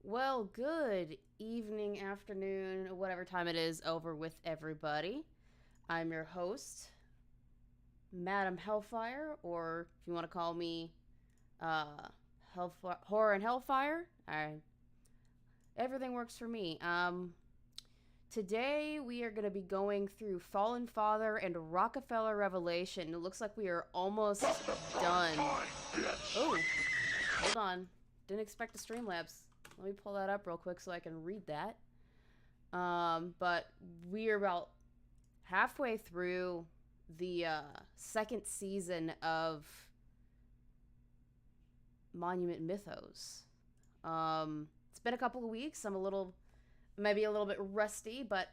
Well, good evening, afternoon, whatever time it is over with everybody. I'm your host, Madam Hellfire, or if you want to call me Horror and Hellfire. Everything works for me. Today we are going to be going through Fallen Father and Rockefeller Revelation. It looks like we are almost done. Oh, hold on. Didn't expect a Streamlabs. Let me pull that up real quick so I can read that. But we are about halfway through the second season of Monument Mythos. It's been a couple of weeks. I'm maybe a little bit rusty, but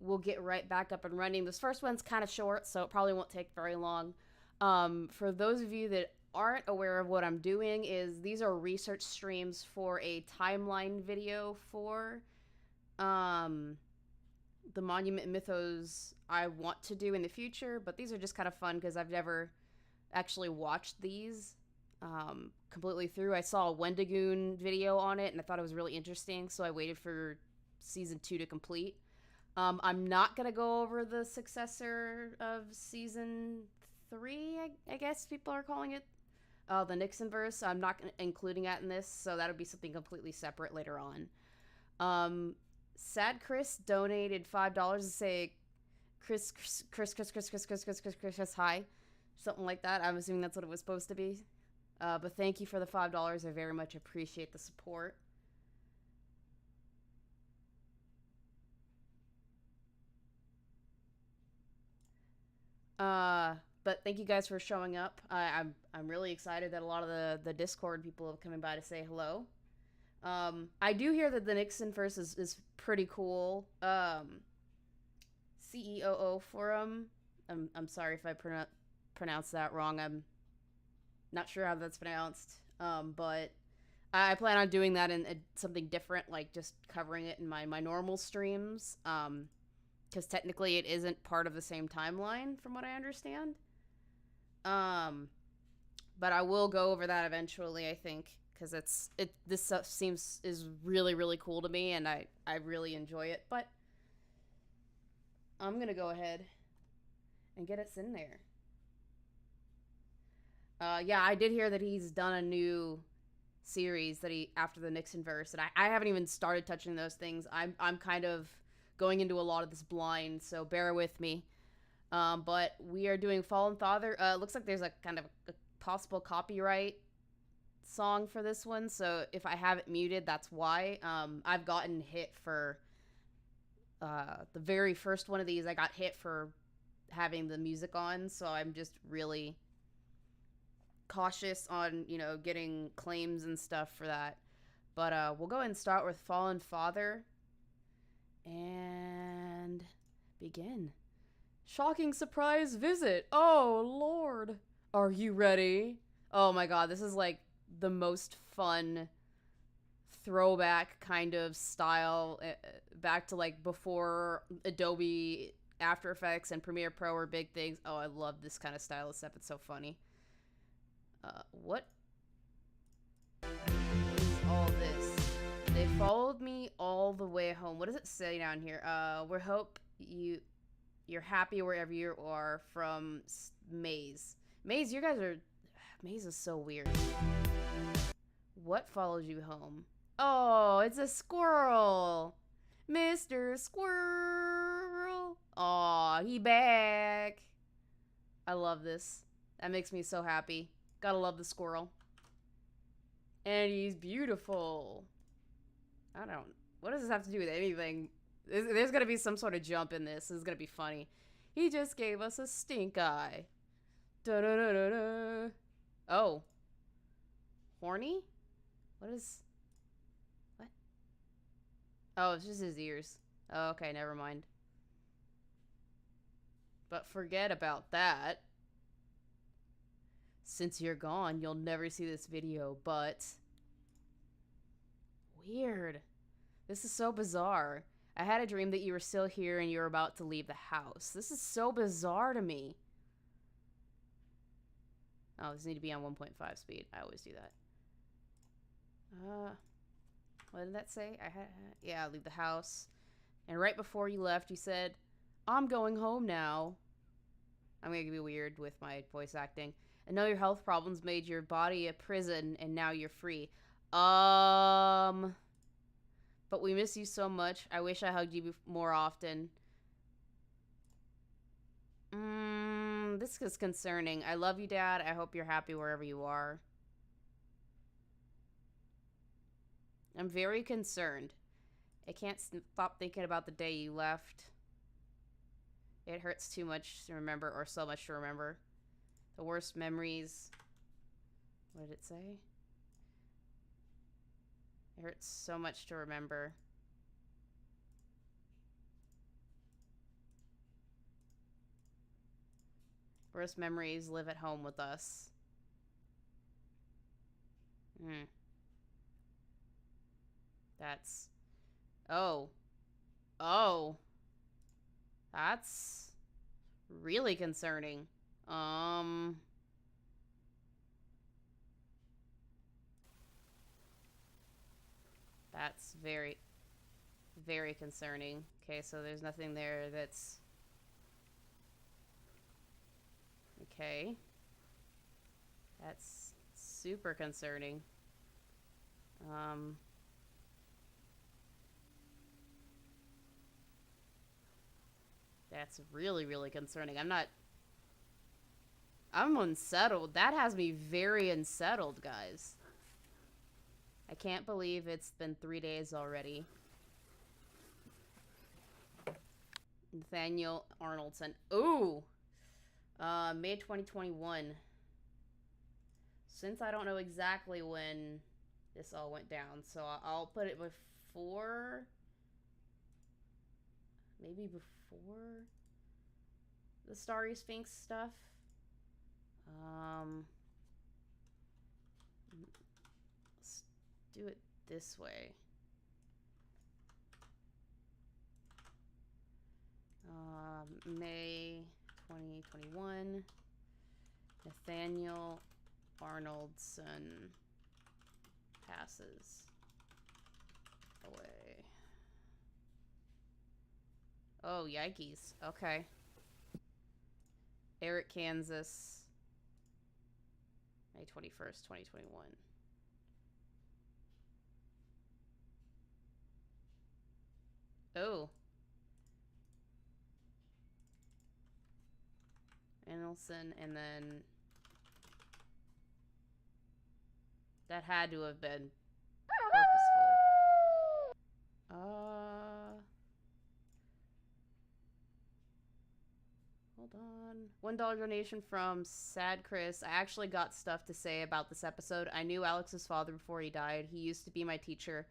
we'll get right back up and running. This first one's kind of short, so it probably won't take very long. For those of you that aren't aware of what I'm doing, these are research streams for a timeline video for the Monument Mythos I want to do in the future, but these are just kind of fun because I've never actually watched these completely through. I saw a Wendigoon video on it and I thought it was really interesting, so I waited for season 2 to complete. I'm not gonna go over the successor of season 3, I guess people are calling it. The Nixon verse. I'm not including that in this, so that'll be something completely separate later on. Sad Chris donated $5 to say Chris, hi. Something like that. I'm assuming that's what it was supposed to be. But thank you for the $5. I very much appreciate the support. But thank you guys for showing up. I'm really excited that a lot of the Discord people have coming by to say hello. I do hear that the Nixon verse is pretty cool. CEOO forum. I'm sorry if I pronounced that wrong. I'm not sure how that's pronounced. But I plan on doing that in something different, like just covering it in my normal streams. Because technically it isn't part of the same timeline, from what I understand. But I will go over that eventually, I think, because this stuff is really, really cool to me, and I really enjoy it. But I'm gonna go ahead and get us in there. Yeah, I did hear that he's done a new series after the Nixon verse, and I haven't even started touching those things. I'm kind of going into a lot of this blind, so bear with me. But we are doing Fallen Father. Looks like there's a kind of a possible copyright song for this one, so if I have it muted, that's why. I've gotten hit for the very first one of these. I got hit for having the music on, so I'm just really cautious on, getting claims and stuff for that. But we'll go ahead and start with Fallen Father and begin. Shocking surprise visit. Oh, Lord. Are you ready? Oh my god, this is like the most fun throwback kind of style back to like before Adobe After Effects and Premiere Pro were big things. Oh, I love this kind of style of stuff. It's so funny. What is all this? They followed me all the way home. What does it say down here? We hope you're happy wherever you are, from Maze. Maze, you guys are... Maze is so weird. What follows you home? Oh, it's a squirrel. Mr. Squirrel. Aw, he back. I love this. That makes me so happy. Gotta love the squirrel. And he's beautiful. What does this have to do with anything? There's gonna be some sort of jump in this. This is gonna be funny. He just gave us a stink eye. Da da da da da. Oh. Horny? What? Oh, it's just his ears. Oh, okay, never mind. But forget about that. Since you're gone, you'll never see this video, but... Weird. This is so bizarre. I had a dream that you were still here and you were about to leave the house. This is so bizarre to me. Oh, this needs to be on 1.5 speed. I always do that. What did that say? Yeah, leave the house. And right before you left, you said, I'm going home now. I'm gonna be weird with my voice acting. I know your health problems made your body a prison, and now you're free. But we miss you so much. I wish I hugged you more often. This is concerning. I love you, Dad. I hope you're happy wherever you are. I'm very concerned. I can't stop thinking about the day you left. It hurts too much to remember, or so much to remember. The worst memories. What did it say? It hurts so much to remember. Worst memories live at home with us. That's... Oh. Oh. That's really concerning. That's very, very concerning. Okay, so there's nothing there that's... Okay. That's super concerning. That's really, really concerning. I'm unsettled. That has me very unsettled, guys. I can't believe it's been 3 days already. Nathaniel Arnoldson. Ooh! May 2021. Since I don't know exactly when this all went down, so I'll put it before... Maybe before the Starry Sphinx stuff. Let's do it this way. May 2021. Nathaniel Arnoldson passes away. Oh, yikes. Okay. Eric, Kansas. May 21st, 2021. Oh. Arnoldson, and then... That had to have been purposeful. Hold on. $1 donation from Sad Chris. I actually got stuff to say about this episode. I knew Alex's father before he died. He used to be my teacher,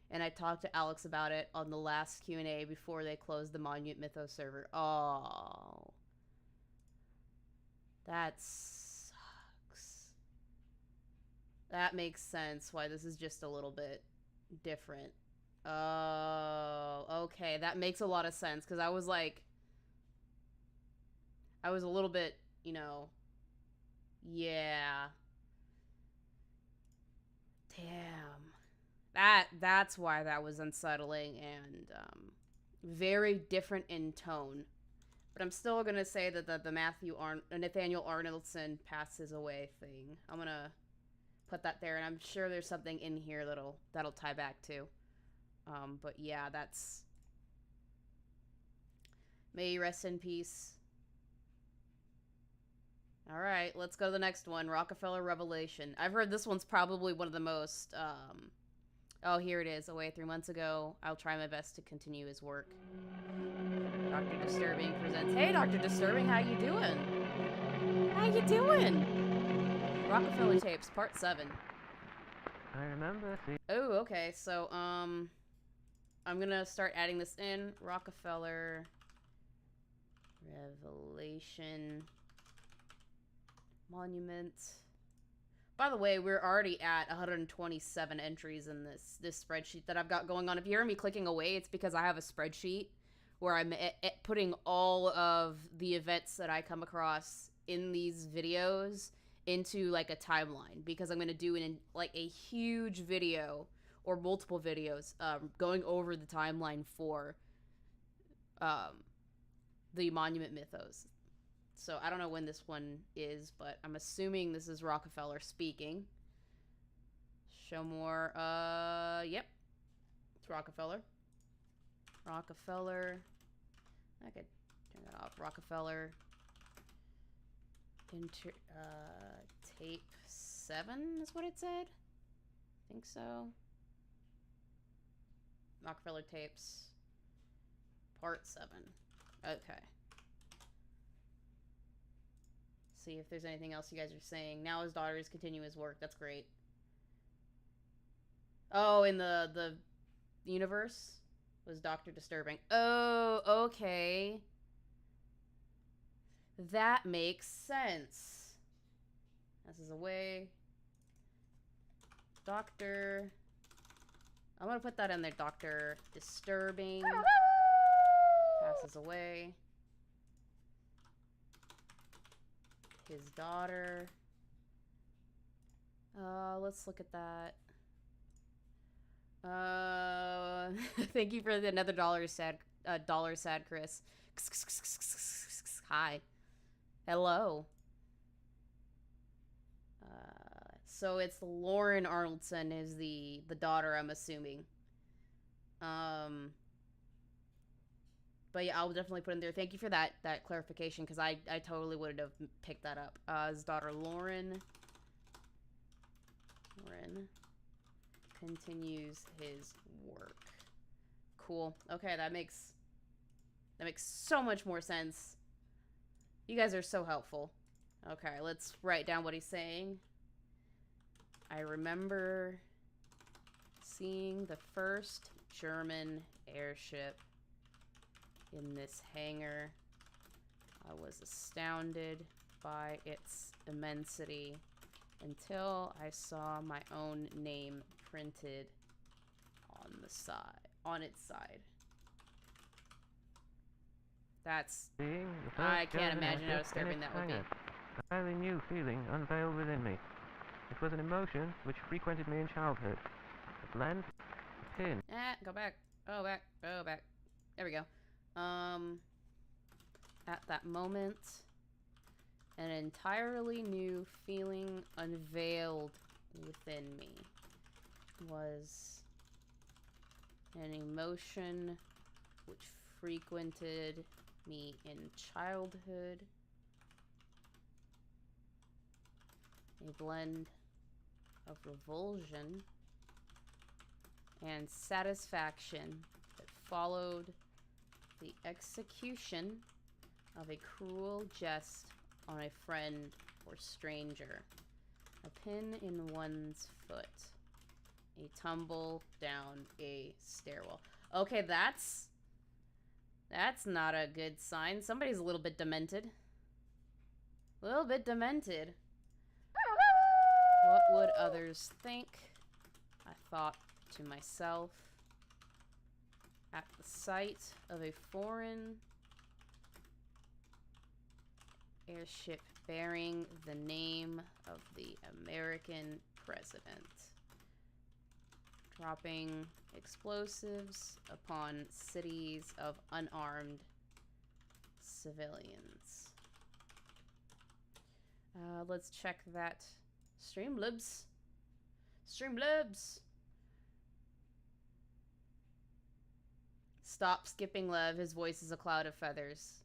and I talked to Alex about it on the last Q&A before they closed the Monument Mythos server. Oh. That sucks. That makes sense why this is just a little bit different. Oh, okay. That makes a lot of sense, because I was like... I was a little bit, you know... Yeah. Damn. That's why that was unsettling and, very different in tone. But I'm still gonna say that the Nathaniel Arnoldson passes away thing. I'm gonna put that there, and I'm sure there's something in here that'll tie back to. But yeah, that's... May you rest in peace. Alright, let's go to the next one. Rockefeller Revelation. I've heard this one's probably one of the most, Oh, here it is. Away 3 months ago. I'll try my best to continue his work. Dr. Disturbing presents... Hey, Dr. Disturbing, how you doing? How you doing? Rockefeller Tapes, Part 7. I remember. Oh, okay. So, I'm gonna start adding this in. Rockefeller Revelation Monument. By the way, we're already at 127 entries in this spreadsheet that I've got going on. If you hear me clicking away, it's because I have a spreadsheet where I'm putting all of the events that I come across in these videos into like a timeline, because I'm going to do like a huge video or multiple videos going over the timeline for the Monument Mythos. So I don't know when this one is, but I'm assuming this is Rockefeller speaking. Show more. Yep. It's Rockefeller. Rockefeller. I could turn that off. Rockefeller. Tape 7 is what it said? I think so. Rockefeller tapes. Part 7. Okay. See if there's anything else you guys are saying. Now his daughter is continuing his work. That's great. Oh, in the universe was Dr. Disturbing. Oh, okay. That makes sense. This is away. Doctor. I'm gonna put that in there. Dr. Disturbing. Passes away. His daughter. Let's look at that. Thank you for the another dollar, sad Chris. Hi. Hello. So it's Lauren Arnoldson is the daughter, I'm assuming. But yeah, I'll definitely put in there. Thank you for that clarification, because I totally wouldn't have picked that up. His daughter Lauren continues his work. Cool. Okay, that makes so much more sense. You guys are so helpful. Okay, let's write down what he's saying. I remember seeing the first German airship in this hangar. I was astounded by its immensity until I saw my own name printed on its side. That's... I can't imagine how disturbing that would be. A highly new feeling unveiled within me. It was an emotion which frequented me in childhood. A blend, a pin. Go back. Oh, back. Oh, back. There we go. At that moment, an entirely new feeling unveiled within me. Was an emotion which frequented me in childhood. A blend of revulsion and satisfaction that followed the execution of a cruel jest on a friend or stranger. A pin in one's foot. A tumble down a stairwell. Okay, that's not a good sign. Somebody's a little bit demented. A little bit demented. What would others think? I thought to myself. At the sight of a foreign airship bearing the name of the American president, dropping explosives upon cities of unarmed civilians. Let's check that. Streamlabs. Streamlabs. Stop skipping Lev. His voice is a cloud of feathers.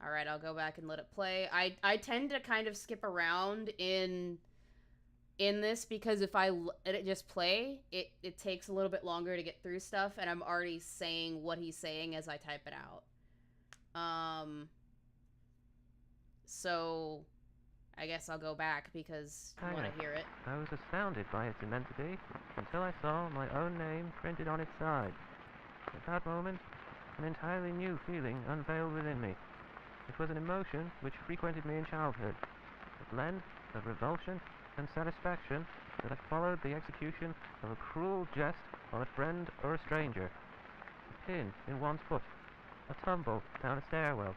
Alright, I'll go back and let it play. I tend to kind of skip around in this because if I let it just play, it takes a little bit longer to get through stuff, and I'm already saying what he's saying as I type it out. So I guess I'll go back because I want to hear it. I was astounded by its immensity until I saw my own name printed on its side. At that moment, an entirely new feeling unveiled within me. It was an emotion which frequented me in childhood. A blend of revulsion and satisfaction that had followed the execution of a cruel jest on a friend or a stranger. A pin in one's foot. A tumble down a stairwell.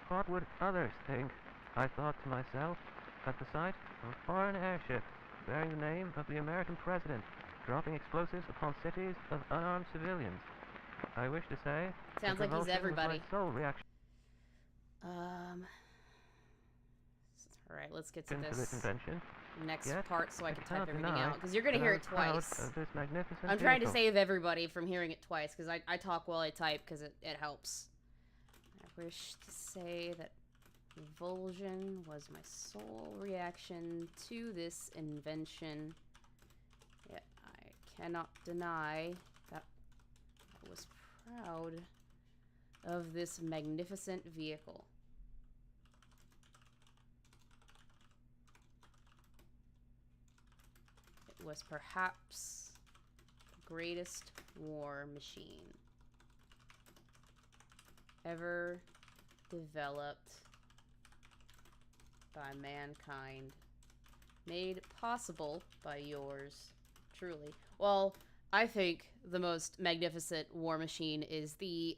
What would others think? I thought to myself, at the sight of a foreign airship bearing the name of the American president, dropping explosives upon cities of unarmed civilians. I wish to say, Sounds like he's everybody. was my sole reaction All right, let's get to to this invention. next Yet, part so I can type cannot everything deny out, because you're going to that hear I it was proud twice. of this magnificent I'm trying to vehicle. save everybody from hearing it twice, because I talk while I type, because it helps. I wish to say that revulsion was my sole reaction to this invention, yet I cannot deny that I was proud of this magnificent vehicle. It was perhaps the greatest war machine ever developed by mankind, made possible by yours truly. Well, I think the most magnificent war machine is the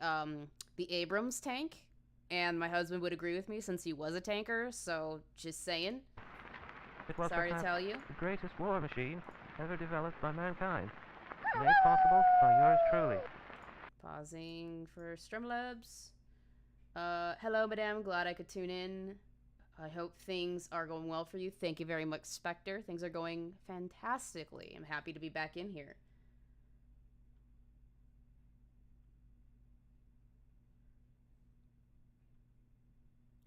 Abrams tank, and my husband would agree with me since he was a tanker, so just saying. It was Sorry to perhaps tell you. the greatest war machine ever developed by mankind, made possible by yours truly. Pausing for Streamlabs. Hello, madame. Glad I could tune in. I hope things are going well for you. Thank you very much, Spectre. Things are going fantastically. I'm happy to be back in here.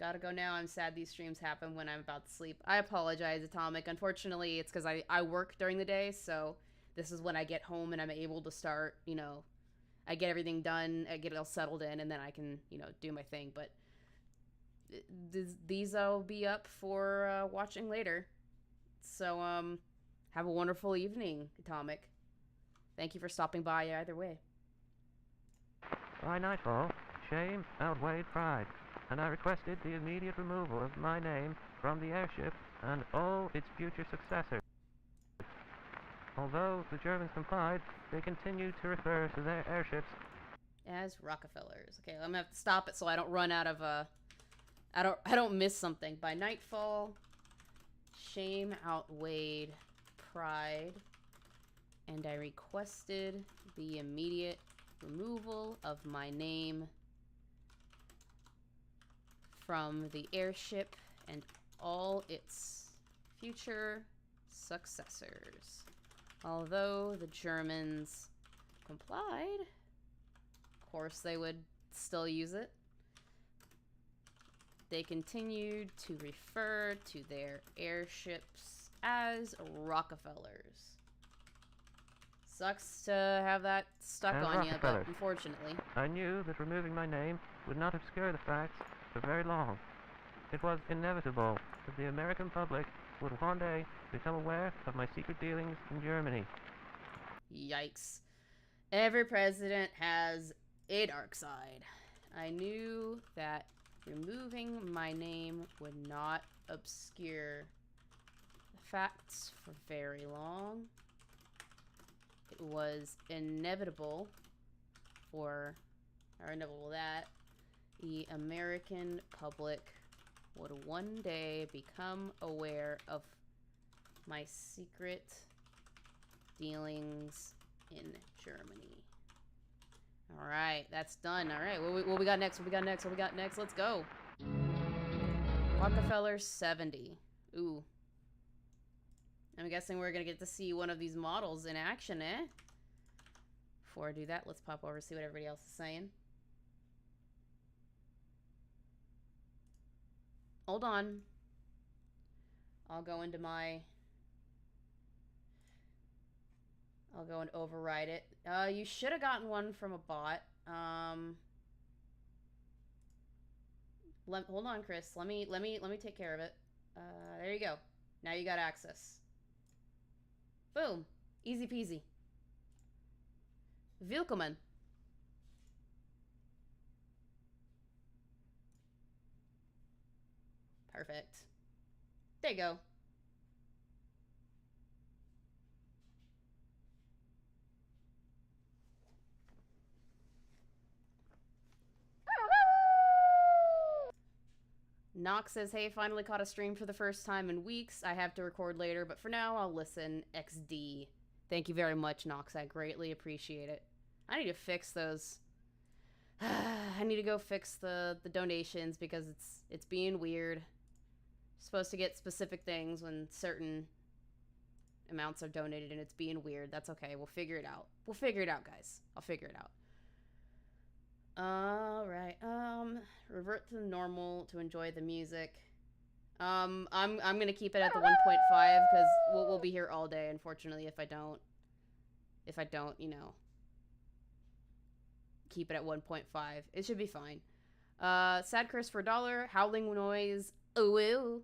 Gotta go now. I'm sad these streams happen when I'm about to sleep. I apologize, Atomic. Unfortunately, it's because I work during the day, so this is when I get home and I'm able to start, you know, I get everything done, I get it all settled in, and then I can, you know, do my thing. But these will be up for watching later. So, have a wonderful evening, Atomic. Thank you for stopping by either way. By nightfall, shame outweighed pride, and I requested the immediate removal of my name from the airship and all its future successors. Although the Germans complied, they continued to refer to their airships as Rockefellers. Okay, I'm gonna have to stop it so I don't run out of I don't miss something. By nightfall, shame outweighed pride, and I requested the immediate removal of my name from the airship and all its future successors. Although the Germans complied, of course they would still use it. They continued to refer to their airships as Rockefellers. Sucks to have that stuck on you, but unfortunately. I knew that removing my name would not obscure the facts for very long. It was inevitable that the American public would one day become aware of my secret dealings in Germany. Yikes. Every president has a dark side. I knew that removing my name would not obscure the facts for very long. It was inevitable that the American public would one day become aware of my secret dealings in Germany. Alright, that's done. Alright, what we got next? What we got next? What we got next? Let's go. Rockefeller 70. Ooh. I'm guessing we're gonna get to see one of these models in action, eh? Before I do that, let's pop over and see what everybody else is saying. Hold on. I'll go and override it. You should have gotten one from a bot. Hold on, Chris. Let me take care of it. There you go. Now you got access. Boom. Easy peasy. Willkommen. Perfect. There you go. Nox says, hey, finally caught a stream for the first time in weeks. I have to record later, but for now, I'll listen. XD. Thank you very much, Nox. I greatly appreciate it. I need to fix those. I need to go fix the donations because it's being weird. You're supposed to get specific things when certain amounts are donated and it's being weird. That's okay. We'll figure it out. We'll figure it out, guys. I'll figure it out. Alright. Revert to normal to enjoy the music. I'm gonna keep it at the 1.5 because we'll be here all day, unfortunately, if I don't, you know, keep it at 1.5. It should be fine. Sad curse for $1. Howling noise. Ooh.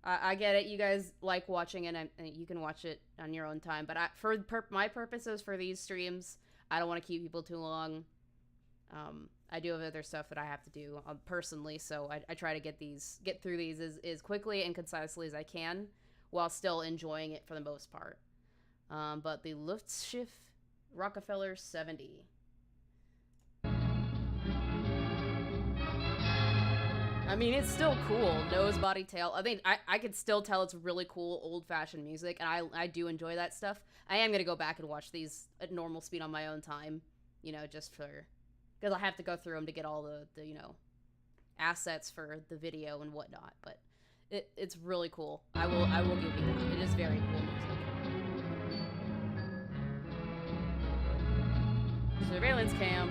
I get it. You guys like watching it, and you can watch it on your own time. But for my purposes for these streams, I don't want to keep people too long. I do have other stuff that I have to do personally, so I try to get through these as quickly and concisely as I can, while still enjoying it for the most part. But the Luftschiff Rockefeller 70. I mean, it's still cool. Nose, body, tail. I mean, I could still tell it's really cool, old-fashioned music, and I do enjoy that stuff. I am going to go back and watch these at normal speed on my own time, you know, just for... because I have to go through them to get all the, you know, assets for the video and whatnot, but it's really cool. I will give you that. It is very cool music. Surveillance cam.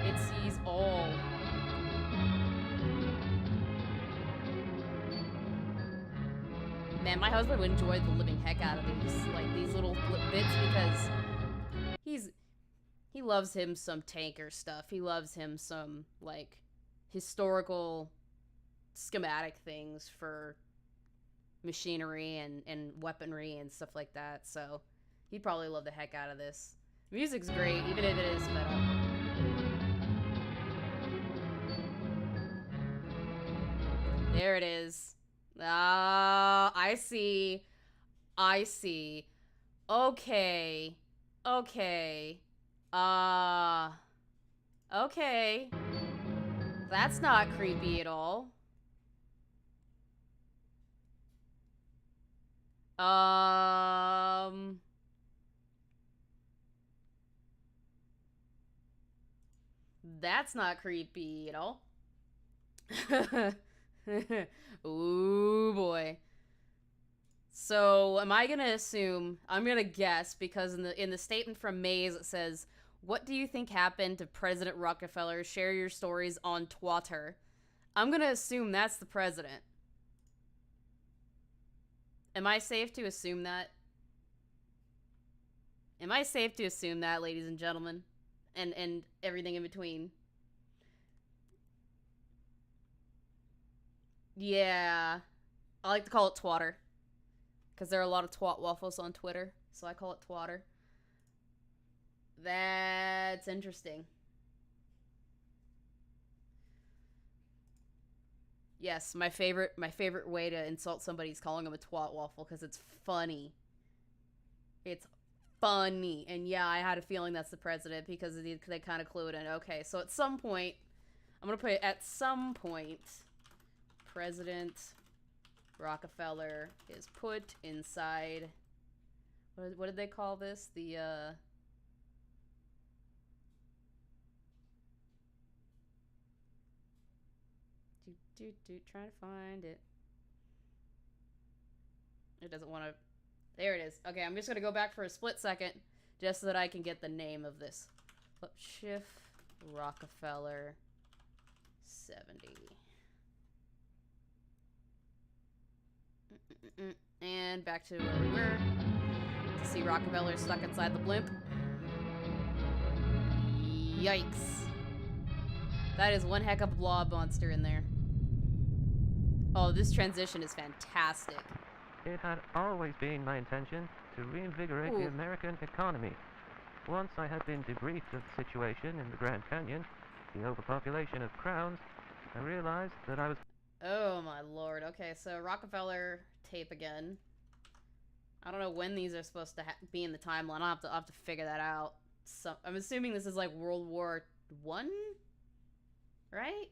It sees all... Man, my husband would enjoy the living heck out of these little bits because he loves him some tanker stuff. He loves him some, like, historical schematic things for machinery and weaponry and stuff like that, so he'd probably love the heck out of this. Music's great, even if it is sped up. There it is. Ah, I see. Okay. Okay. That's not creepy at all. That's not creepy at all. Ooh, boy. So, am I gonna assume... I'm gonna guess, because in the statement from Maze, it says, "What do you think happened to President Rockefeller? Share your stories on Twitter." I'm gonna assume that's the president. Am I safe to assume that? Am I safe to assume that, ladies and gentlemen? And everything in between? Yeah. I like to call it twatter. Because there are a lot of twat waffles on Twitter. So I call it twatter. That's interesting. Yes, my favorite way to insult somebody is calling them a twat waffle because it's funny. It's funny. And yeah, I had a feeling that's the president because they kind of clued in. Okay, so at some point, I'm going to put it at some point, President Rockefeller is put inside, what did they call this? The, trying to find it. It doesn't want to, there it is. Okay, I'm just going to go back for a split second just so that I can get the name of this. Shift Rockefeller 70. And back to where we were. To see Rockefeller stuck inside the blimp. Yikes. That is one heck of a blob monster in there. Oh, this transition is fantastic. It had always been my intention to reinvigorate the American economy. Once I had been debriefed of the situation in the Grand Canyon, the overpopulation of crowns, I realized that I was... Oh my lord. Okay, so Rockefeller tape again. I don't know when these are supposed to be in the timeline. I'll have to figure that out. So I'm assuming this is like World War I? Right?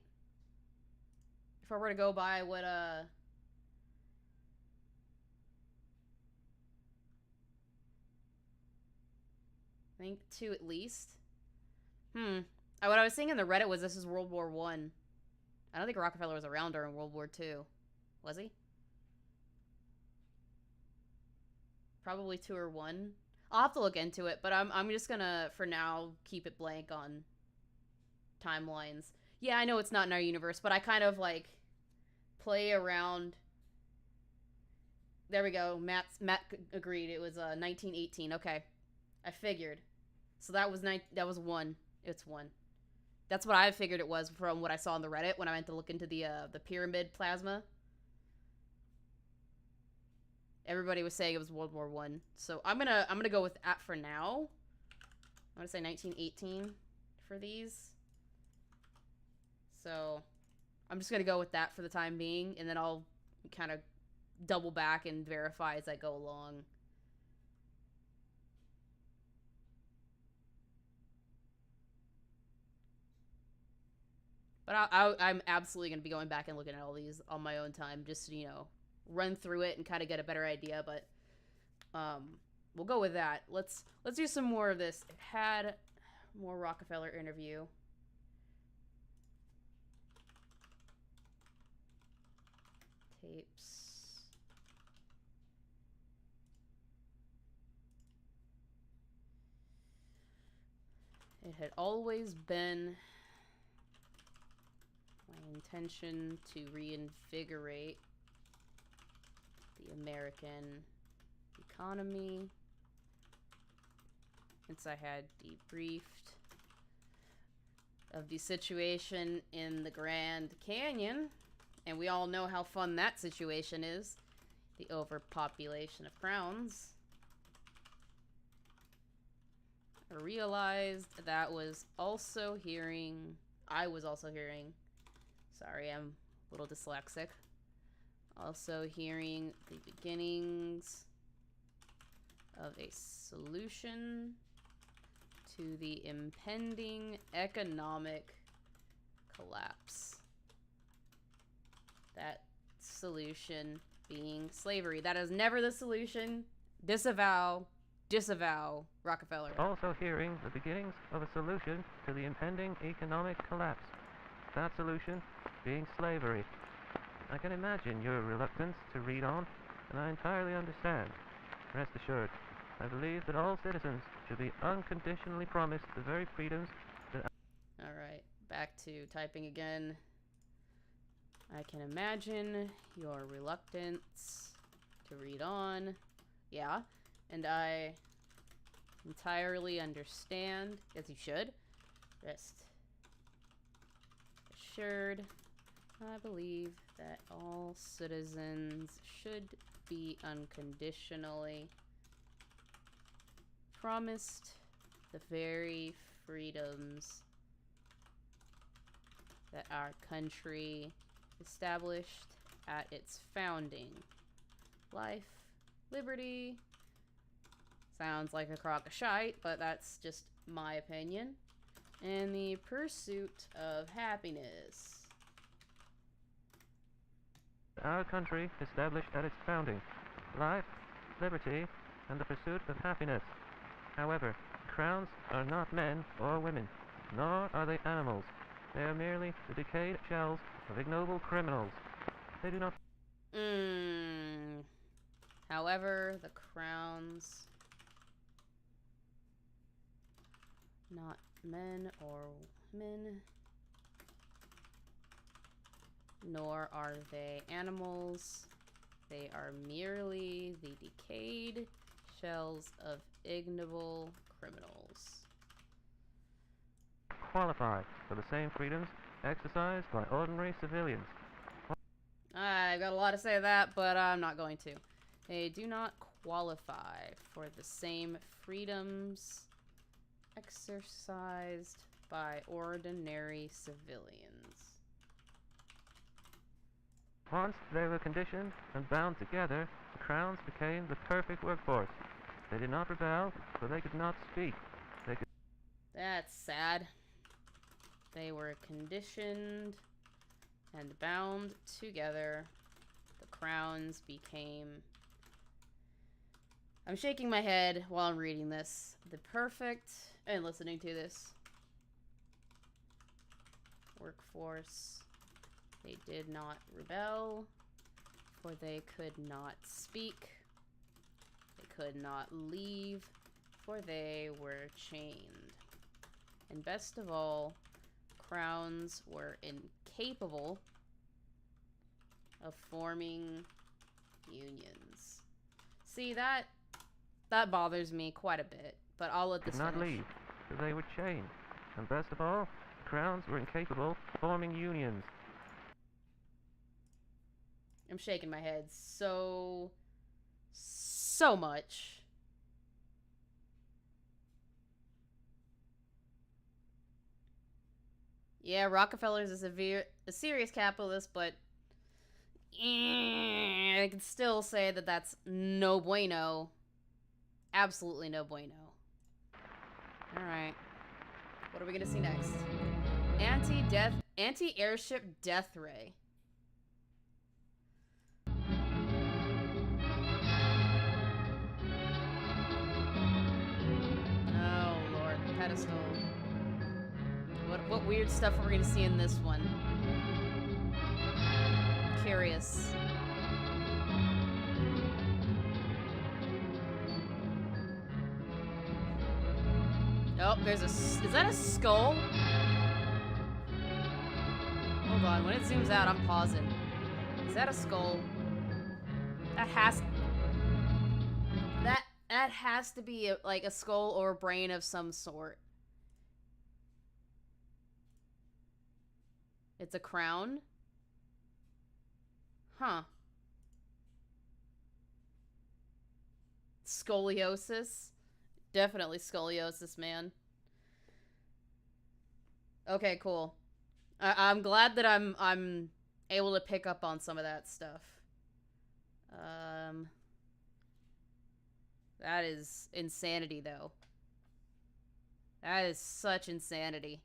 If I were to go by what think 2 at least. What I was seeing in the Reddit was this is World War One. I don't think Rockefeller was around during World War II. Was he? Probably 2 or 1. I'll have to look into it, but I'm just gonna, for now, keep it blank on timelines. Yeah, I know it's not in our universe, but I kind of, like, play around. There we go. Matt agreed. It was 1918. Okay. I figured. So that was 1. It's 1. That's what I figured it was from what I saw on the Reddit when I went to look into the pyramid plasma. Everybody was saying it was World War One. So I'm gonna go with that for now. I'm gonna say 1918 for these. So I'm just gonna go with that for the time being, and then I'll kind of double back and verify as I go along. But I'm absolutely going to be going back and looking at all these on my own time, just to, you know, run through it and kind of get a better idea. But we'll go with that. Let's do some more of this. It had more Rockefeller interview. Tapes. It had always been my intention to reinvigorate the American economy since I had debriefed of the situation in the Grand Canyon, and we all know how fun that situation is, the overpopulation of crowns. I realized that was also hearing, sorry, I'm a little dyslexic. Also hearing the beginnings of a solution to the impending economic collapse. That solution being slavery. That is never the solution. Disavow, Rockefeller. Also hearing the beginnings of a solution to the impending economic collapse. That solution being slavery. I can imagine your reluctance to read on, and I entirely understand. Rest assured, I believe that all citizens should be unconditionally promised the very freedoms that... Alright, back to typing again. I can imagine your reluctance to read on. Yeah, and I entirely understand, as you should. Rest assured, I believe that all citizens should be unconditionally promised the very freedoms that our country established at its founding. Life, liberty, sounds like a crock of shite, but that's just my opinion. And the pursuit of happiness. Our country established at its founding. Life, liberty, and the pursuit of happiness. However, crowns are not men or women, nor are they animals. They are merely the decayed shells of ignoble criminals. They do not... However, the crowns... not men or women, nor are they animals. They are merely the decayed shells of ignoble criminals. Qualify for the same freedoms exercised by ordinary civilians. I've got a lot to say to that, but I'm not going to. They do not qualify for the same freedoms exercised by ordinary civilians. Once they were conditioned and bound together, the crowns became the perfect workforce. They did not rebel, so they could not speak. They could... That's sad. They were conditioned and bound together. The crowns became I'm shaking my head while I'm reading this. The perfect... and listening to this. Workforce. They did not rebel. For they could not speak. They could not leave. For they were chained. And best of all, crowns were incapable of forming unions. See, that bothers me quite a bit, but I'll let this Could not finish. leave, for they were chained. And best of all, crowns were incapable of forming unions. I'm shaking my head so much. Yeah, Rockefeller's a serious capitalist, but I can still say that that's no bueno. Absolutely no bueno. Alright. What are we gonna see next? Anti-airship death ray. Oh, Lord. Pedestal. What weird stuff are we gonna see in this one? Curious. Oh, there's a... is that a skull? Hold on, when it zooms out, I'm pausing. Is that a skull? That has... That has to be like a skull or a brain of some sort. It's a crown? Huh. Scoliosis? Definitely scoliosis, man. Okay, cool. I'm glad that I'm able to pick up on some of that stuff. That is insanity, though. That is such insanity.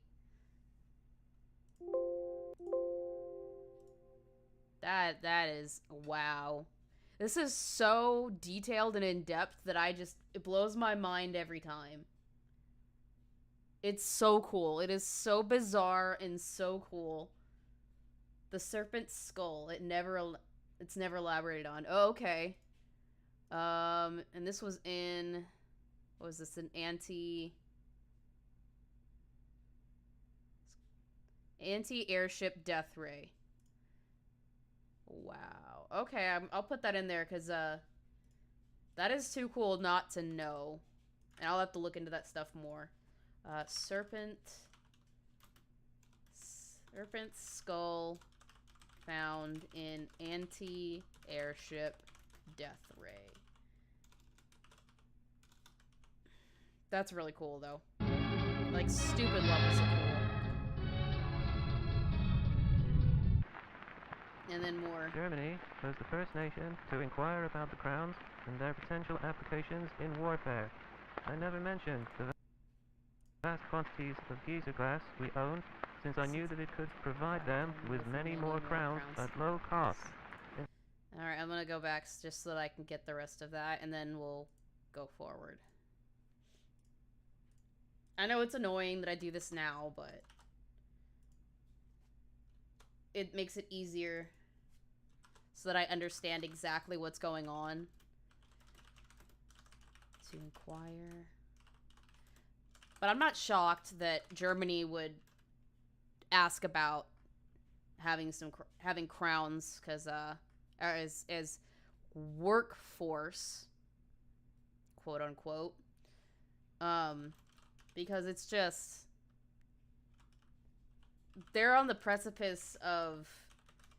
That is... wow. This is so detailed and in-depth that it blows my mind every time. It's so cool. It is so bizarre and so cool. The serpent's skull. It's never elaborated on. Oh, okay. And this was in... what was this? An anti-airship death ray. Wow. Okay, I'll put that in there because that is too cool not to know. And I'll have to look into that stuff more. Serpent skull found in anti-airship death ray. That's really cool, though. Like, stupid levels of cool. And then more. Germany was the first nation to inquire about the crowns and their potential applications in warfare. I never mentioned the vast quantities of geyser glass we owned, since I knew that it could provide them with many more crowns at low cost. Alright, I'm gonna go back just so that I can get the rest of that, and then we'll go forward. I know it's annoying that I do this now, but it makes it easier so that I understand exactly what's going on. To inquire. But I'm not shocked that Germany would ask about having crowns, because as workforce, quote unquote, because it's just, they're on the precipice of,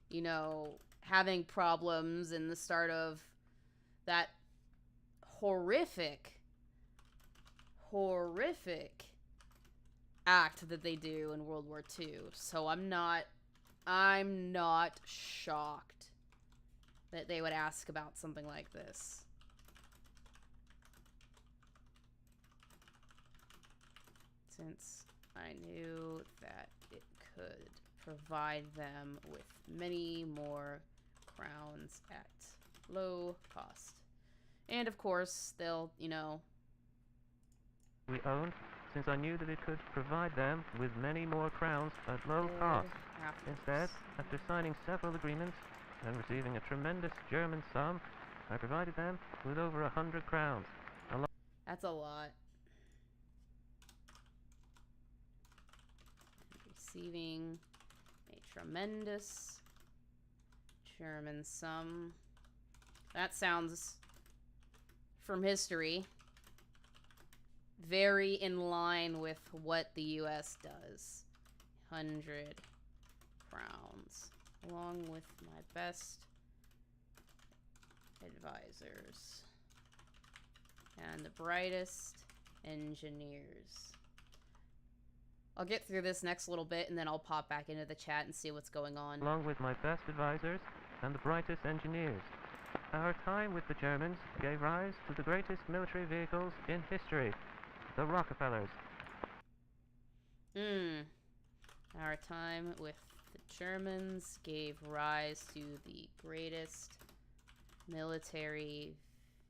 you know, having problems in the start of that horrific act that they do in World War II. So I'm not shocked that they would ask about something like this. Since I knew that it could provide them with many more crowns at low cost. And of course, they'll, we owned, since I knew that it could provide them with many more crowns at low cost. Instead, after signing several agreements and receiving a tremendous German sum, I provided them with over 100 crowns. That's a lot. Receiving a tremendous German sum. That sounds, from history, very in line with what the US does. 100 crowns. Along with my best advisors. And the brightest engineers. I'll get through this next little bit and then I'll pop back into the chat and see what's going on. Along with my best advisors and the brightest engineers. Our time with the Germans gave rise to the greatest military vehicles in history, the Rockefellers. Our time with the Germans gave rise to the greatest military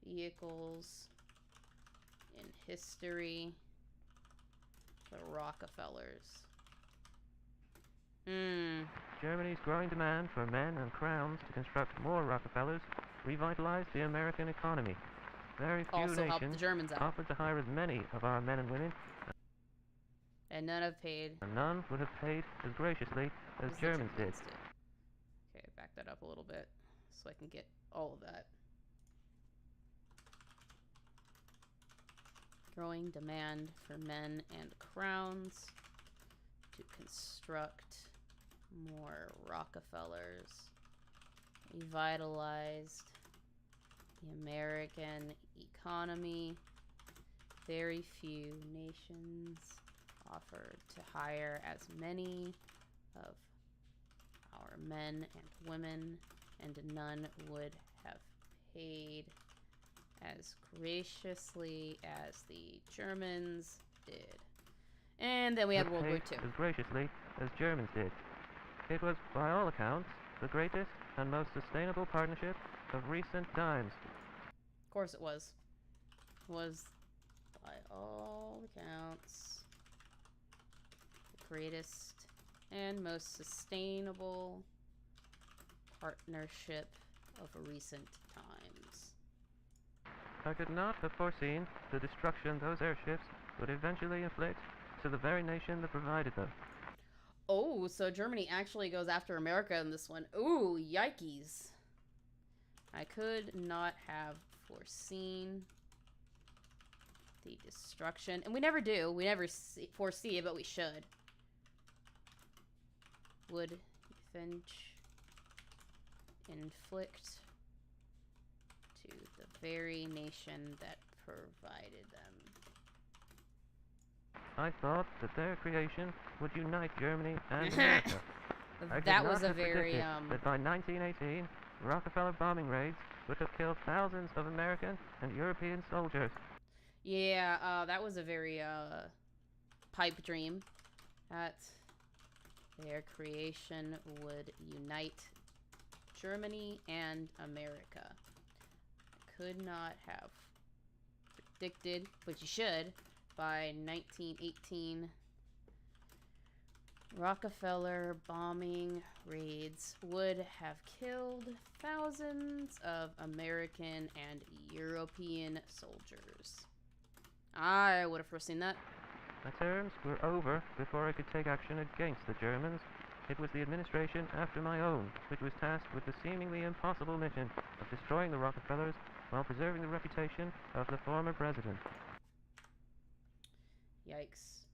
vehicles in history, the Rockefellers. Germany's growing demand for men and crowns to construct more Rockefellers revitalized the American economy. Very few Also helped the nations Germans out. offered to hire as many of our men and women, And none have paid and none would have paid as graciously as the Germans did. Okay, back that up a little bit so I can get all of that. Growing demand for men and crowns to construct more Rockefellers. Revitalized the American economy. Very few nations offered to hire as many of our men and women, and none would have paid as graciously as the Germans did. And then we had World War II. As graciously as Germans did. It was, by all accounts, the greatest and most sustainable partnership of recent times. Of course it was. Was, by all accounts, the greatest and most sustainable partnership of recent times. I could not have foreseen the destruction those airships would eventually inflict to the very nation that provided them. Oh, so Germany actually goes after America in this one. Ooh, yikes. I could not have foreseen the destruction. And we never do. We never foresee it, but we should. Would inflict to the very nation that provided them. I thought that their creation would unite Germany and America. That was a very that by 1918, Rockefeller bombing raids would have killed thousands of American and European soldiers. Yeah, that was a very pipe dream. That their creation would unite Germany and America. Could not have predicted, but you should. By 1918, Rockefeller bombing raids would have killed thousands of American and European soldiers. I would have foreseen that. My terms were over before I could take action against the Germans. It was the administration after my own which was tasked with the seemingly impossible mission of destroying the Rockefellers while preserving the reputation of the former president. Yikes.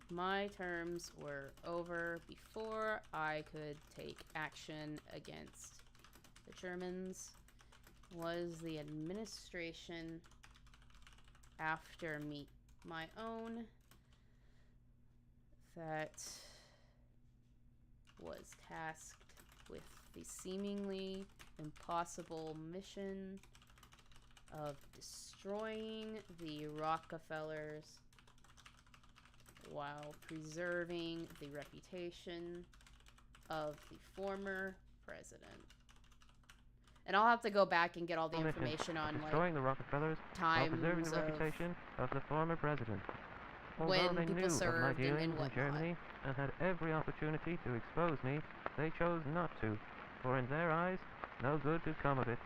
My terms were over before I could take action against the Germans. Was the administration after my own that was tasked with the seemingly impossible mission of destroying the Rockefellers while preserving the reputation of the former president. And I'll have to go back and get all the mission information on, like, destroying the Rockefellers while preserving times the of reputation of the former president. when Although they people knew of my served dealings and in whatnot. Germany and had every opportunity to expose me, they chose not to, for in their eyes, no good could come of it.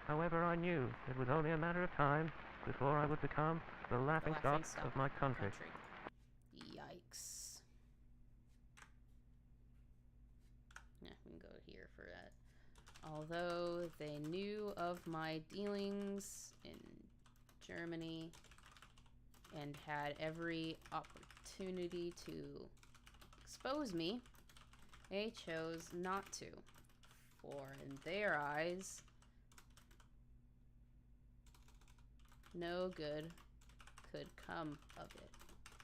However, I knew it was only a matter of time before I would become the laughingstock of my country. Yikes. Yeah, we can go here for that. Although they knew of my dealings in Germany and had every opportunity to expose me, they chose not to. For in their eyes, no good could come of it.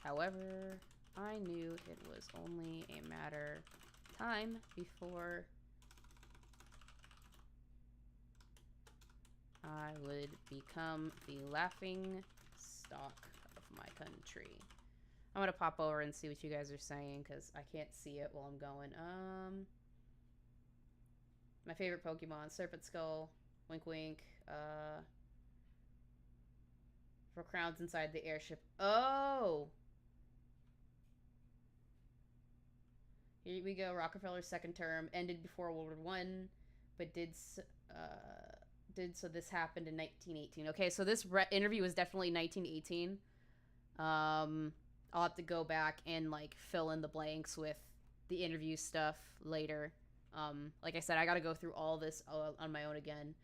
However, I knew it was only a matter of time before I would become the laughing stock of my country. I'm gonna pop over and see what you guys are saying because I can't see it while I'm going. My favorite Pokemon, Serpent Skull, wink wink, for crowns inside the airship. Oh! Here we go. Rockefeller's second term ended before World War One, but did so this happened in 1918. Okay, so this interview was definitely 1918. I'll have to go back and like fill in the blanks with the interview stuff later. Like I said, I got to go through all this on my own again.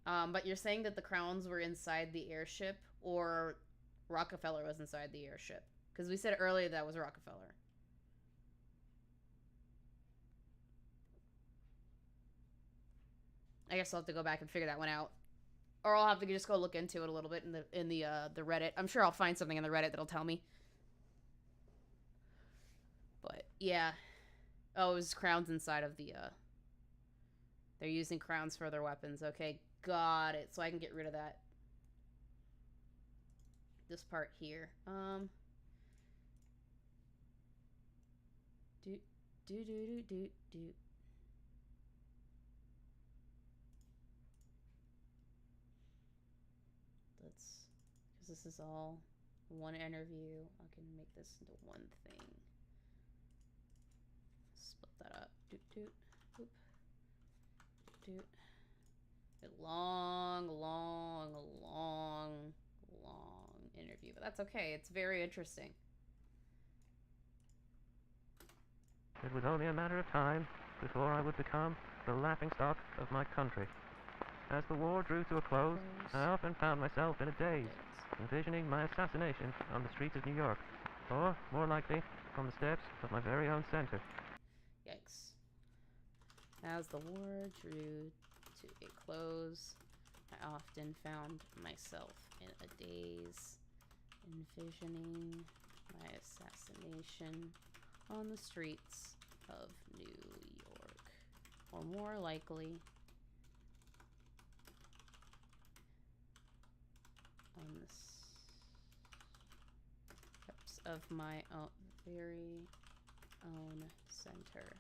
But you're saying that the crowns were inside the airship, or Rockefeller was inside the airship? Because we said earlier that was Rockefeller. I guess I'll have to go back and figure that one out, or I'll have to just go look into it a little bit in the Reddit. I'm sure I'll find something in the Reddit that'll tell me. But yeah, oh, it was crowns inside of the. They're using crowns for their weapons. Okay, got it. So I can get rid of that. This part here. Do. Let's, because this is all one interview. I can make this into one thing. Split that up. Oop. A long interview, but that's okay. It's very interesting. It was only a matter of time before I would become the laughingstock of my country. As the war drew to a close, I often found myself in a daze, envisioning my assassination on the streets of New York, or, more likely, on the steps of my very own center. Yikes. As the war drew to a close, I often found myself in a daze, envisioning my assassination on the streets of New York, or more likely, on the steps of my very own center.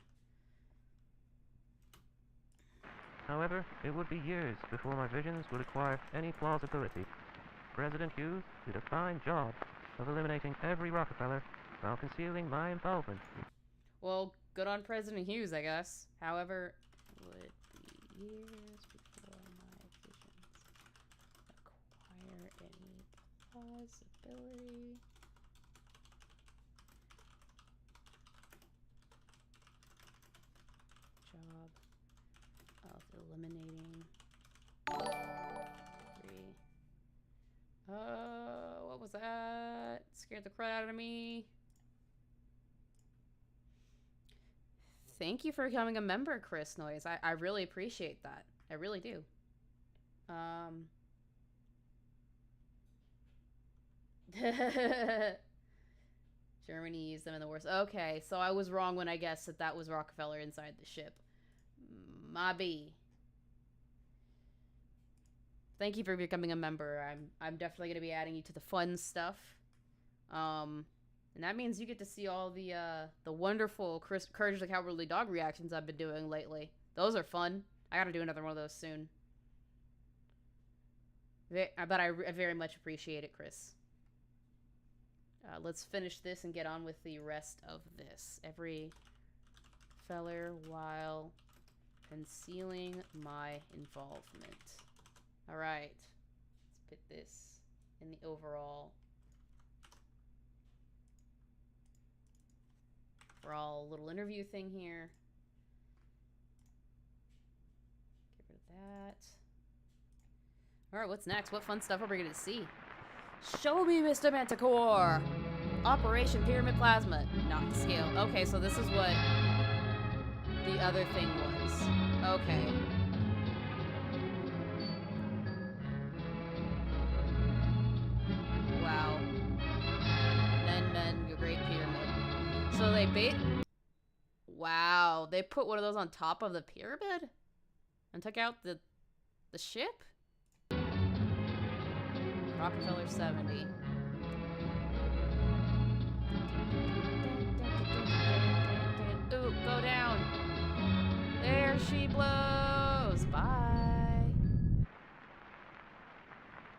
However, it would be years before my visions would acquire any plausibility. President Hughes did a fine job of eliminating every Rockefeller while concealing my involvement. Well, good on President Hughes, I guess. However, it would be years before my visions acquire any plausibility. Job of eliminating every... what was that? Scared the crap out of me. Thank you for becoming a member, Chris Noise. I really appreciate that. I really do. Germany used them in the wars. Okay, so I was wrong when I guessed that that was Rockefeller inside the ship. My B. Thank you for becoming a member. I'm definitely going to be adding you to the fun stuff. And that means you get to see all the wonderful Courage the Cowardly Dog reactions I've been doing lately. Those are fun. I gotta do another one of those soon. But I very much appreciate it, Chris. Let's finish this and get on with the rest of this. Every feller while concealing my involvement. Alright. Let's put this in the overall little interview thing here. Get rid of that. Alright, what's next? What fun stuff are we gonna see? Show me, Mr. Manticore! Operation Pyramid Plasma. Not to scale. Okay, so this is what the other thing was. Okay. Wow. Then, your Great Pyramid. So they wow, they put one of those on top of the pyramid? And took out the ship? Rockefeller 70. Ooh, go down. There she blows. Bye.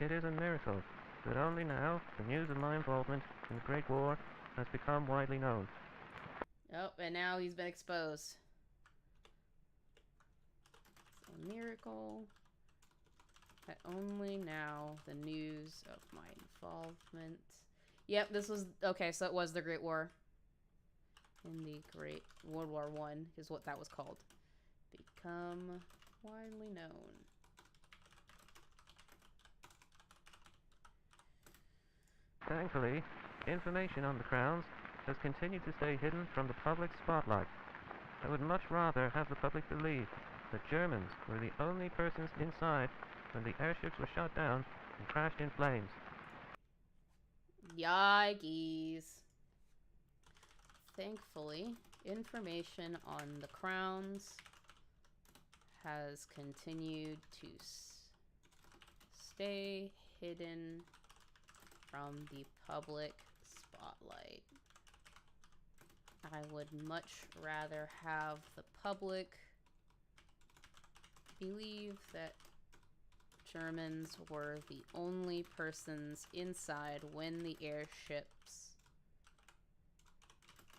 It is a miracle that only now the news of my involvement in the Great War has become widely known. Oh, and now he's been exposed. It's a miracle that only now the news of my involvement. Yep, this was okay. So it was the Great War. In the Great World War I is what that was called. Become widely known. Thankfully, information on the crowns has continued to stay hidden from the public's spotlight. I would much rather have the public believe that Germans were the only persons inside when the airships were shot down and crashed in flames. Yikes. Thankfully, information on the crowns has continued to stay hidden from the public spotlight. I would much rather have the public believe that Germans were the only persons inside when the airships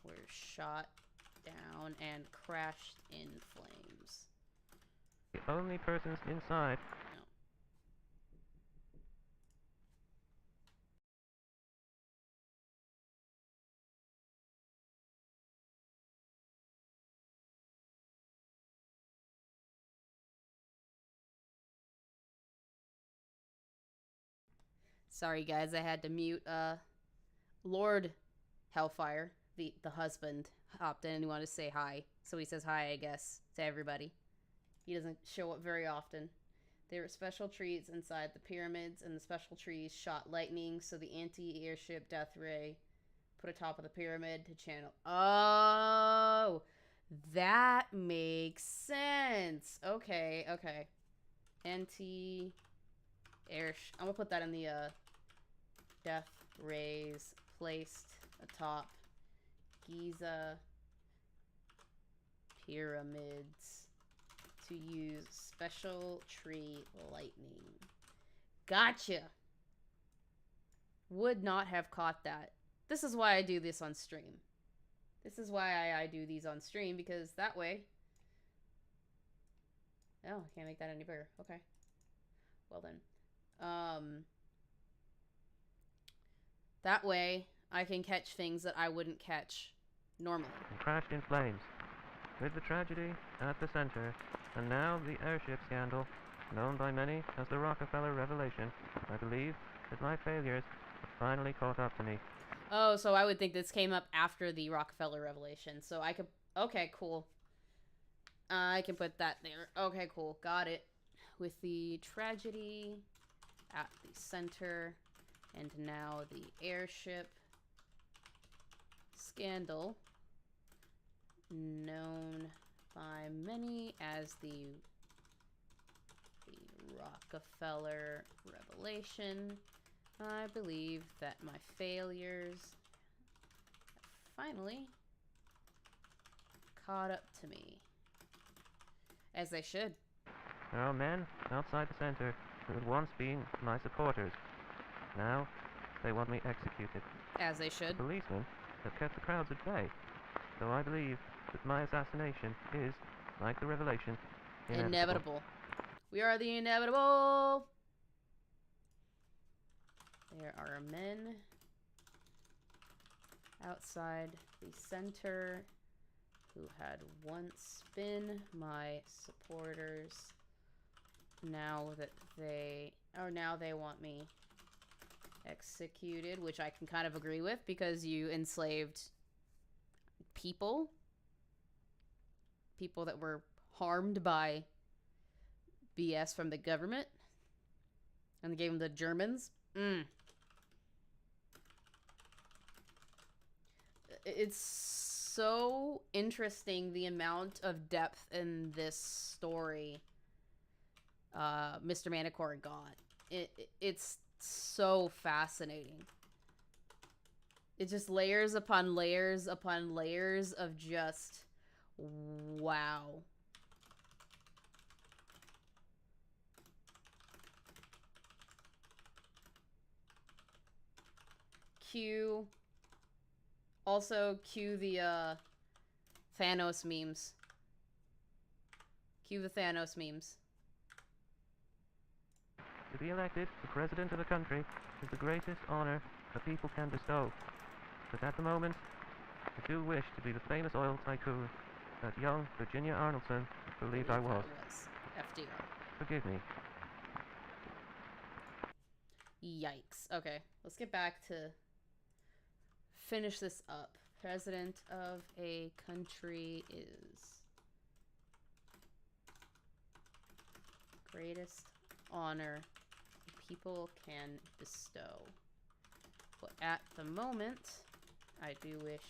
were shot down and crashed in flames. The only persons inside. No. Sorry guys, I had to mute Lord Hellfire, the husband, hopped in and he wanted to say hi. So he says hi, I guess, to everybody. He doesn't show up very often. There were special trees inside the pyramids, and the special trees shot lightning, so the anti-airship death ray put atop of the pyramid to channel. Oh, that makes sense. Okay, okay. Anti-airship. I'm gonna put that in the death rays placed atop Giza pyramids to use special tree lightning. Gotcha. Would not have caught that. This is why I do this on stream. This is why I do these on stream, because that way... Oh, I can't make that any bigger. Okay. Well then. That way, I can catch things that I wouldn't catch normally. And crashed in flames. With the tragedy at the center, and now the airship scandal, known by many as the Rockefeller revelation, I believe that my failures have finally caught up to me. Oh, so I would think this came up after the Rockefeller revelation. So I could... Okay, cool. I can put that there. Okay, cool. Got it. With the tragedy at the center, and now the airship scandal, known by many as the Rockefeller revelation, I believe that my failures have finally caught up to me. As they should. There are men outside the center who had once been my supporters. Now, they want me executed. As they should. The policemen have kept the crowds at bay, so I believe that my assassination is, like the revelation, inevitable. We are the inevitable! There are men outside the center who had once been my supporters. Now they want me executed, which I can kind of agree with because you enslaved people that were harmed by BS from the government, and they gave them to the Germans. It's so interesting the amount of depth in this story Mr. MANTICORE got. It's so fascinating. It's just layers upon layers upon layers of just wow. Cue the Thanos memes. Cue the Thanos memes. To be elected the president of a country is the greatest honor a people can bestow. But at the moment, I do wish to be the famous oil tycoon that young Virginia Arnoldson believed I was. FDR. Forgive me. Yikes. Okay, let's get back to finish this up. President of a country is greatest honor people can bestow. But at the moment, I do wish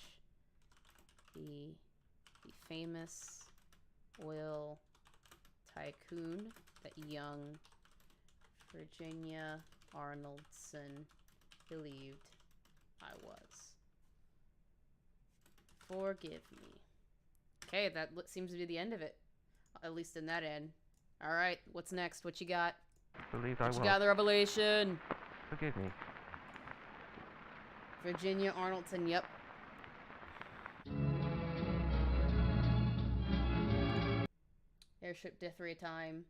the famous oil tycoon that young Virginia Arnoldson believed I was. Forgive me. Okay, that seems to be the end of it. At least in that end. Alright, what's next? What you got? Believed I was. What you got, the revelation? Forgive me. Virginia Arnoldson, yep. Airship Dithry time.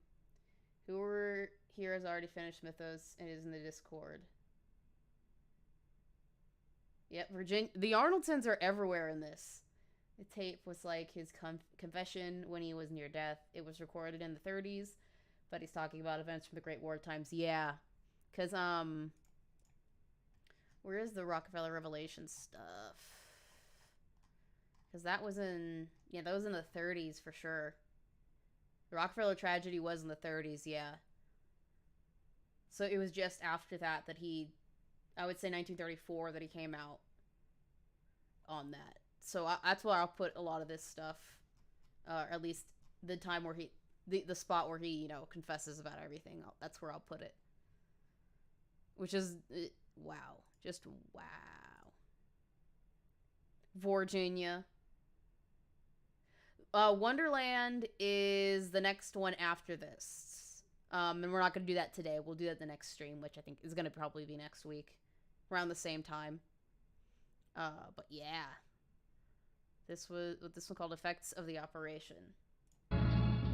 Whoever here has already finished Mythos and is in the Discord. Yep, the Arnoldsons are everywhere in this. The tape was like his confession when he was near death. It was recorded in the 30s, but he's talking about events from the Great War times. Yeah, because, where is the Rockefeller Revelation stuff? Because that was in, yeah, that was in the 30s for sure. The Rockefeller tragedy was in the 30s, yeah. So it was just after that he, I would say 1934, that he came out on that. So that's where I'll put a lot of this stuff, or at least the time where the spot where he, you know, confesses about everything. That's where I'll put it. Which is, wow. Just wow. Virginia. Wonderland is the next one after this. And we're not going to do that today. We'll do that the next stream, which I think is going to probably be next week. Around the same time. But yeah. This was what this one called Effects of the Operation.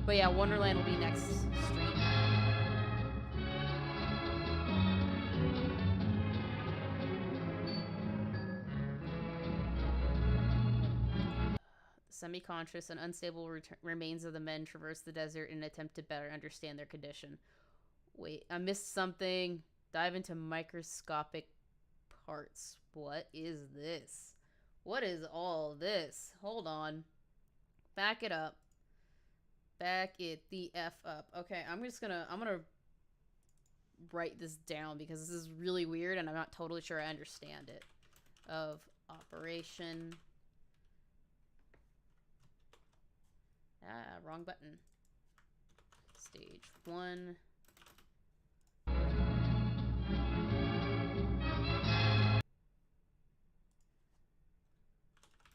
But yeah, Wonderland will be next stream. Semi-conscious and unstable remains of the men traverse the desert in an attempt to better understand their condition. Wait, I missed something. Dive into microscopic parts. What is this? What is all this? Hold on. Back it up. Back it the F up. Okay, I'm gonna write this down because this is really weird and I'm not totally sure I understand it. Of Operation. Ah, wrong button. Stage 1.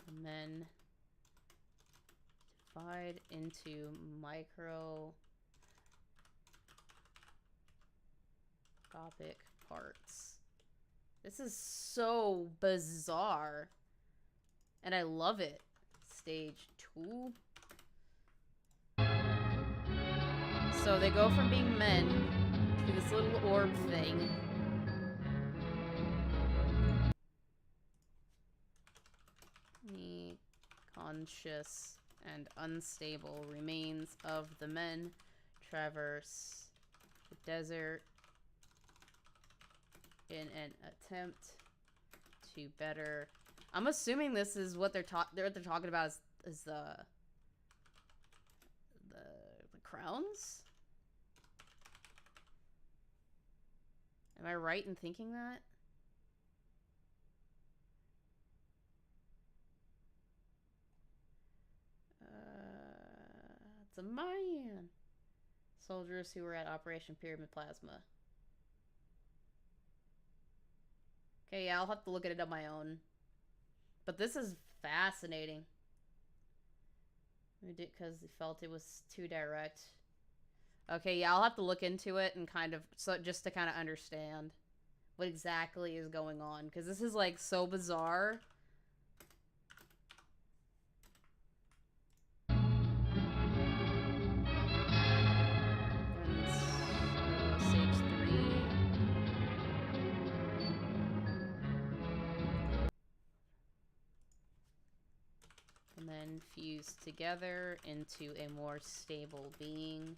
And then divide into micro Topic parts. This is so bizarre. And I love it. Stage 2. So they go from being men to this little orb thing. The conscious and unstable remains of the men traverse the desert in an attempt to better. I'm assuming this is what they're talking about is the crowns. Am I right in thinking that? It's a Mayan. Soldiers who were at Operation Pyramid Plasma. Okay, yeah, I'll have to look at it on my own. But this is fascinating. We did because he felt it was too direct. Okay, yeah, I'll have to look into it and kind of just to kind of understand what exactly is going on, because this is like so bizarre. And stage 3. And then fuse together into a more stable being.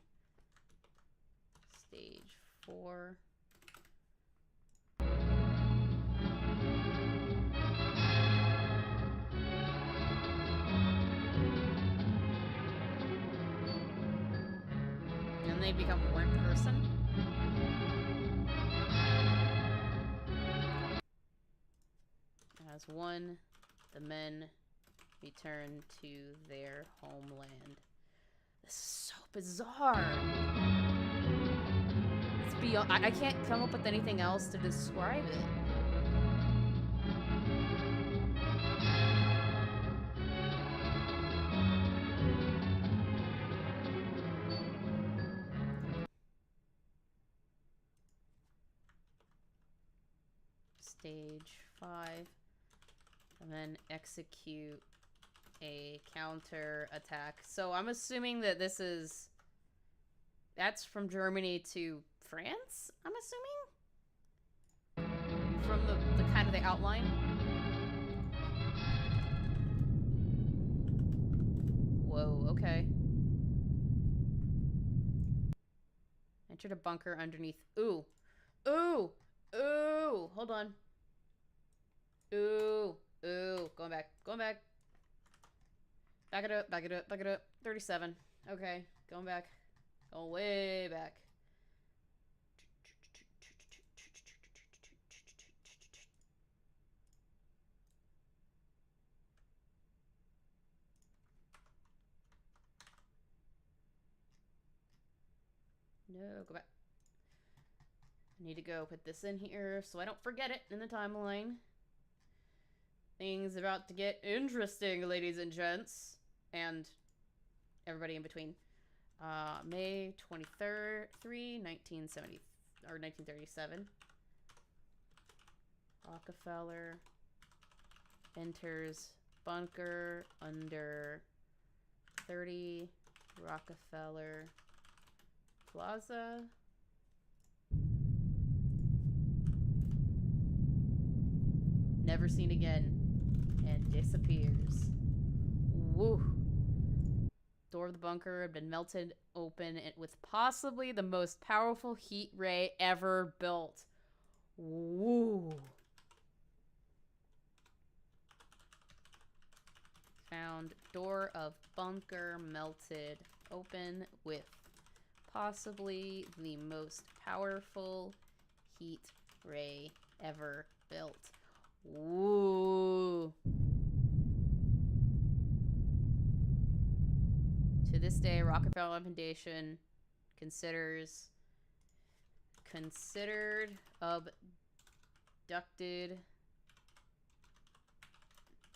Stage 4. And they become one person. As one, the men return to their homeland. This is so bizarre. It's beyond. I can't come up with anything else to describe it. Stage 5. And then execute a counter attack. So I'm assuming that this is... That's from Germany to France, I'm assuming? From the kind of the outline. Whoa, okay. Entered a bunker underneath. Ooh. Ooh! Ooh! Hold on. Ooh. Ooh. Going back. Going back. Back it up. Back it up. Back it up. 37. Okay. Going back. Going way back. No, go back. I need to go put this in here so I don't forget it in the timeline. Things about to get interesting, ladies and gents. And everybody in between. May 23rd, 1970, or 1937. Rockefeller enters bunker under 30 Rockefeller Plaza. Never seen again. And disappears. Woo. Door of the bunker had been melted open with possibly the most powerful heat ray ever built. Woo. Found door of bunker melted open with possibly the most powerful heat ray ever built. Woo. To this day, Rockefeller Foundation considered abducted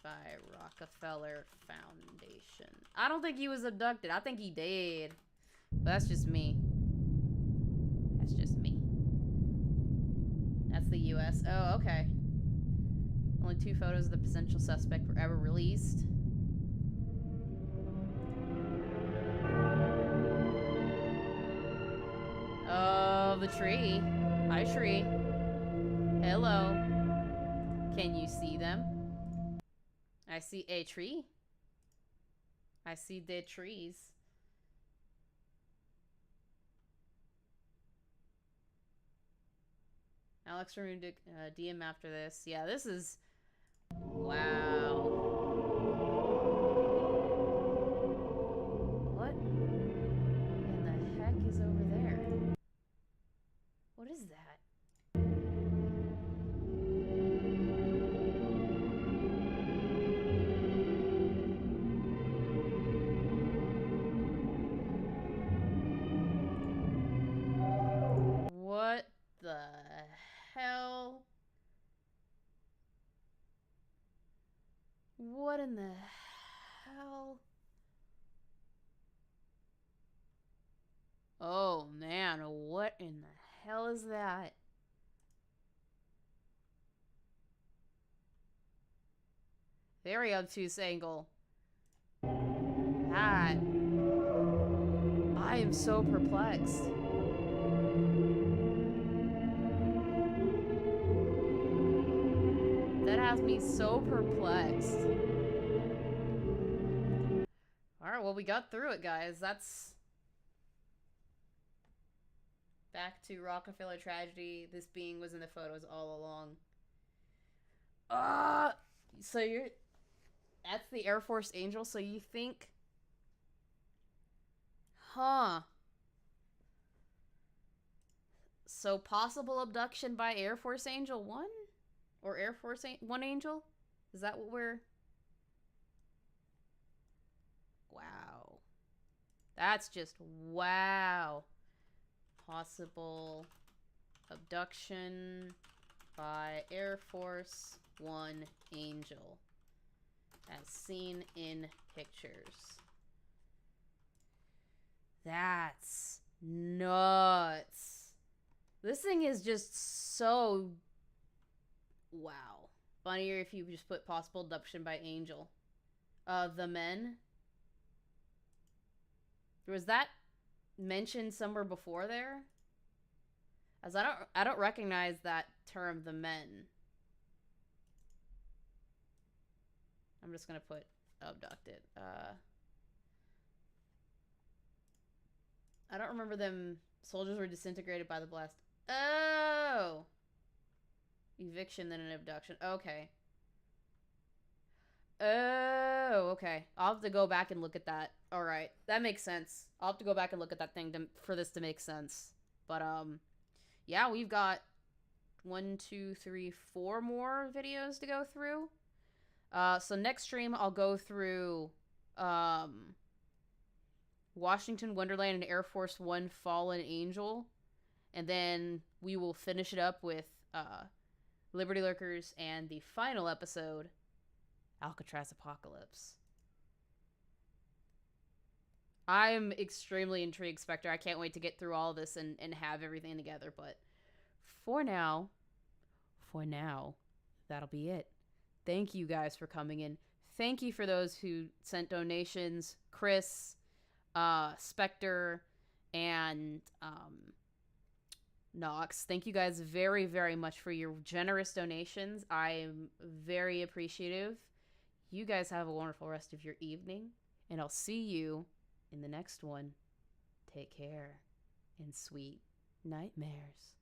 by Rockefeller Foundation. I don't think he was abducted. I think he did. But that's just me. That's just me. the US. Oh, okay. Only 2 photos of the potential suspect were ever released. Oh, the tree. Hi, tree. Hello. Can you see them? I see a tree. I see dead trees. Alex removed a DM after this. Yeah, this is... Wow. What in the heck is over there? What is that? What the hell? What in the hell? Oh man, what in the hell is that? Very obtuse angle. That. I am so perplexed. That has me so perplexed. Alright, well, we got through it, guys. That's... Back to Rockefeller tragedy. This being was in the photos all along. So you're... That's the Air Force Angel, so you think... Huh. So possible abduction by Air Force Angel 1? Or Air Force 1 Angel? Is that what we're... Wow. That's just wow. Possible abduction by Air Force 1 Angel. As seen in pictures. That's nuts. This thing is just so... Wow. Funnier if you just put possible abduction by Angel. The men. Was that mentioned somewhere before there? As I don't recognize that term, the men. I'm just gonna put abducted. I don't remember them. Soldiers were disintegrated by the blast. Oh! Eviction, then an abduction. Okay. Oh, okay. I'll have to go back and look at that. Alright. That makes sense. I'll have to go back and look at that thing for this to make sense. But, yeah, we've got 1, 2, 3, 4 more videos to go through. So next stream, I'll go through, Washington Wonderland and Air Force 1 Fallen Angel. And then we will finish it up with, Liberty Lurkers and the final episode, Alcatraz Apocalypse. I'm extremely intrigued, Spectre. I can't wait to get through all this and have everything together. But for now, that'll be it. Thank you guys for coming in. Thank you for those who sent donations. Chris, Spectre, and Nox. Thank you guys very, very much for your generous donations. I'm very appreciative. You guys have a wonderful rest of your evening, and I'll see you in the next one. Take care and sweet nightmares.